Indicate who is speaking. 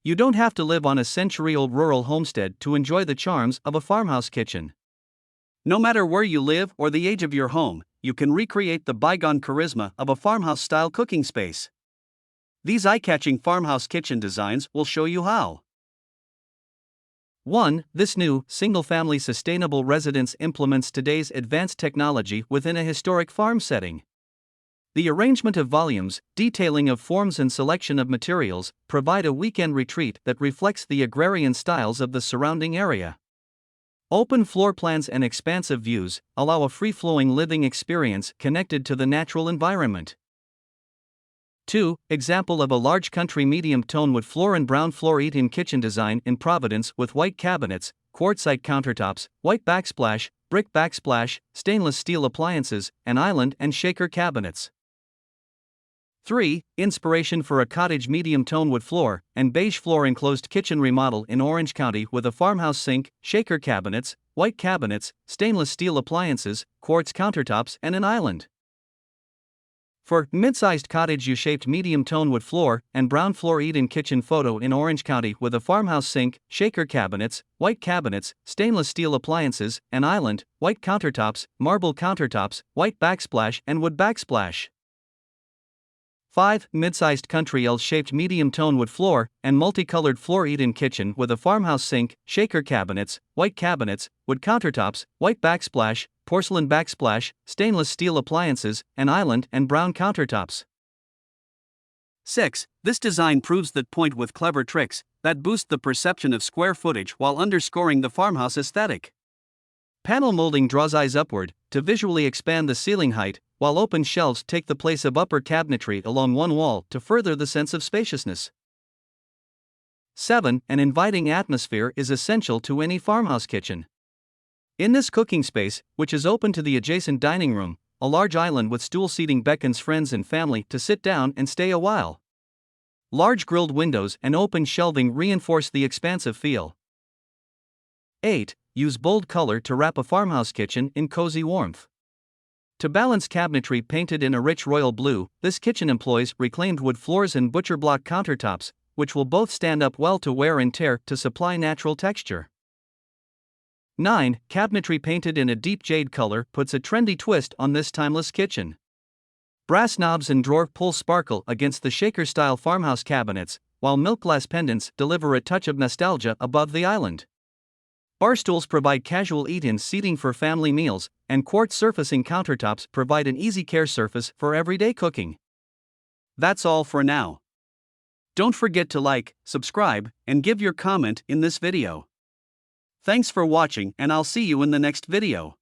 Speaker 1: You don't have to live on a century-old rural homestead to enjoy the charms of a farmhouse kitchen. No matter where you live or the age of your home, you can recreate the bygone charisma of a farmhouse-style cooking space. These eye-catching farmhouse kitchen designs will show you how. 1. This new, single-family sustainable residence implements today's advanced technology within a historic farm setting. The arrangement of volumes, detailing of forms and selection of materials provide a weekend retreat that reflects the agrarian styles of the surrounding area. Open floor plans and expansive views allow a free-flowing living experience connected to the natural environment. 2. Example of a large country medium-tone wood floor and brown floor eat-in kitchen design in Providence with white cabinets, quartzite countertops, white backsplash, brick backsplash, stainless steel appliances, and island and shaker cabinets. 3. Inspiration for a cottage medium-tone wood floor and beige floor enclosed kitchen remodel in Orange County with a farmhouse sink, shaker cabinets, white cabinets, stainless steel appliances, quartz countertops, and an island. For mid-sized cottage U-shaped medium-tone wood floor and brown floor eat-in kitchen photo in Orange County with a farmhouse sink, shaker cabinets, white cabinets, stainless steel appliances, an island, white countertops, marble countertops, white backsplash and wood backsplash. 5. Mid-sized country L-shaped medium-tone wood floor and multicolored floor eat-in kitchen with a farmhouse sink, shaker cabinets, white cabinets, wood countertops, white backsplash, porcelain backsplash, stainless steel appliances, an island and brown countertops. 6. This design proves that point with clever tricks that boost the perception of square footage while underscoring the farmhouse aesthetic. Panel molding draws eyes upward to visually expand the ceiling height, while open shelves take the place of upper cabinetry along one wall to further the sense of spaciousness. 7. An inviting atmosphere is essential to any farmhouse kitchen. In this cooking space, which is open to the adjacent dining room, a large island with stool seating beckons friends and family to sit down and stay a while. Large grilled windows and open shelving reinforce the expansive feel. 8. Use bold color to wrap a farmhouse kitchen in cozy warmth. To balance cabinetry painted in a rich royal blue, this kitchen employs reclaimed wood floors and butcher block countertops, which will both stand up well to wear and tear to supply natural texture. 9. Cabinetry painted in a deep jade color puts a trendy twist on this timeless kitchen. Brass knobs and drawer pulls sparkle against the shaker-style farmhouse cabinets, while milk glass pendants deliver a touch of nostalgia above the island. Bar stools provide casual eat-in seating for family meals, and quartz surfacing countertops provide an easy care surface for everyday cooking. That's all for now. Don't forget to like, subscribe, and give your comment in this video. Thanks for watching, and I'll see you in the next video.